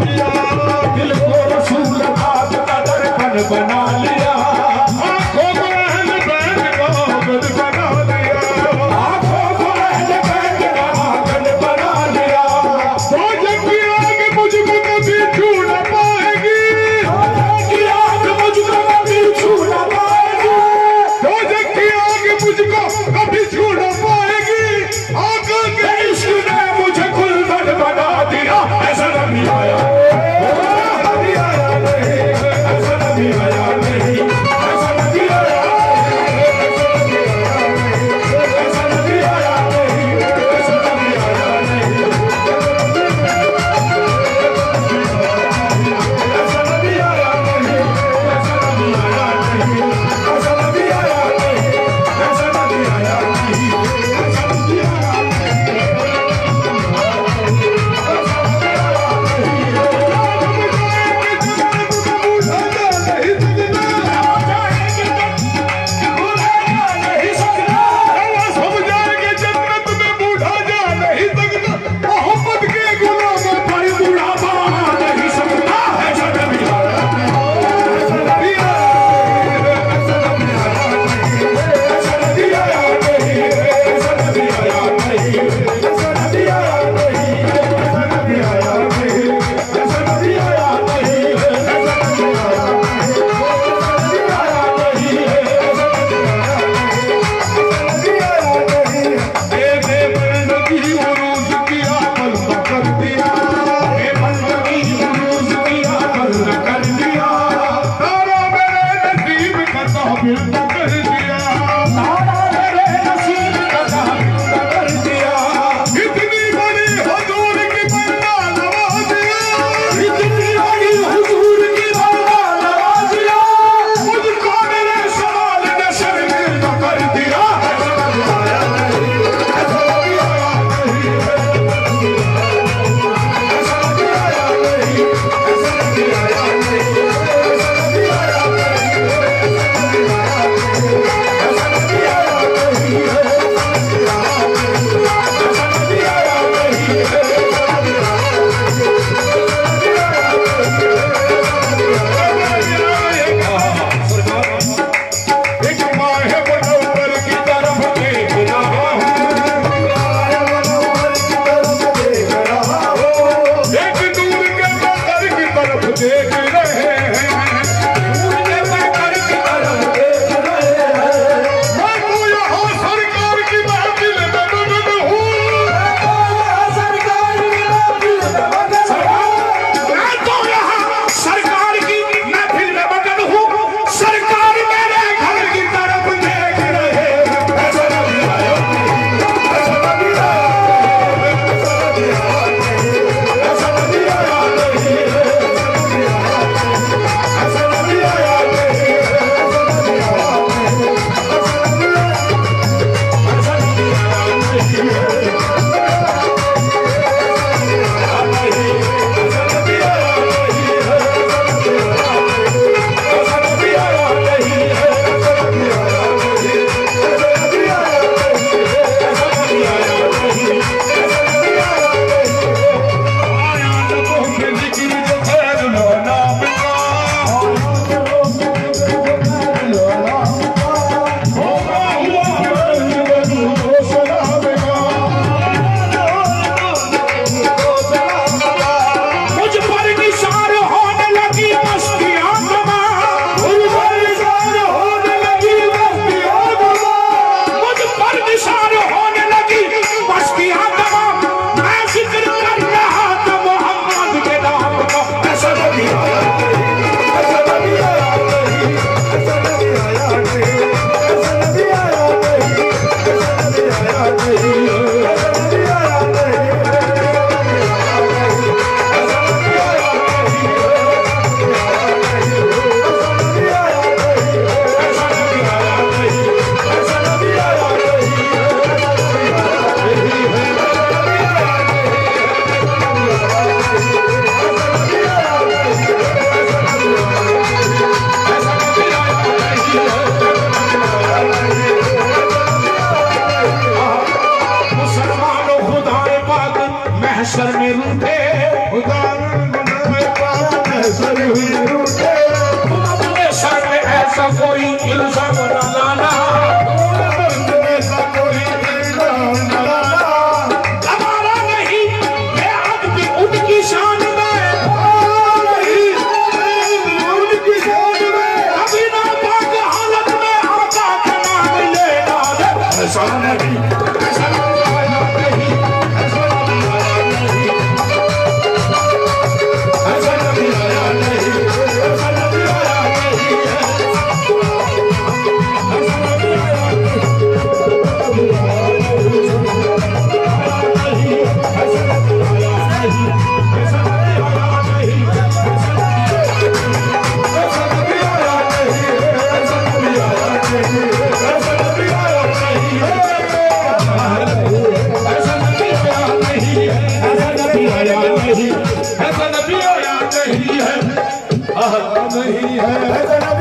दिया, दिल को रसूल पाक का दर्पण बना लिया, आंखों को अहल बैत का आंगन बना लिया, आंखों को अहल बैत का आंगन बना लिया। तो जब की आग मुझको कभी छू न पाएगी, की आग मुझको कभी छू न पाएगी, तो जब की आग मुझको कभी छू न पाएगी, आका के इश्क ने मुझे गुलशन बना दिया। ऐसा नबी आया, नबी आया नहीं, ऐसा नबी आया नहीं, ऐसा नबी आया नहीं, ऐसा नबी आया नहीं, ऐसा नबी आया नहीं, ऐसा नबी आया नहीं, ऐसा नबी आया नहीं, ऐसा नबी आया नहीं, ऐसा नबी आया नहीं, ऐसा नबी आया है, जन्म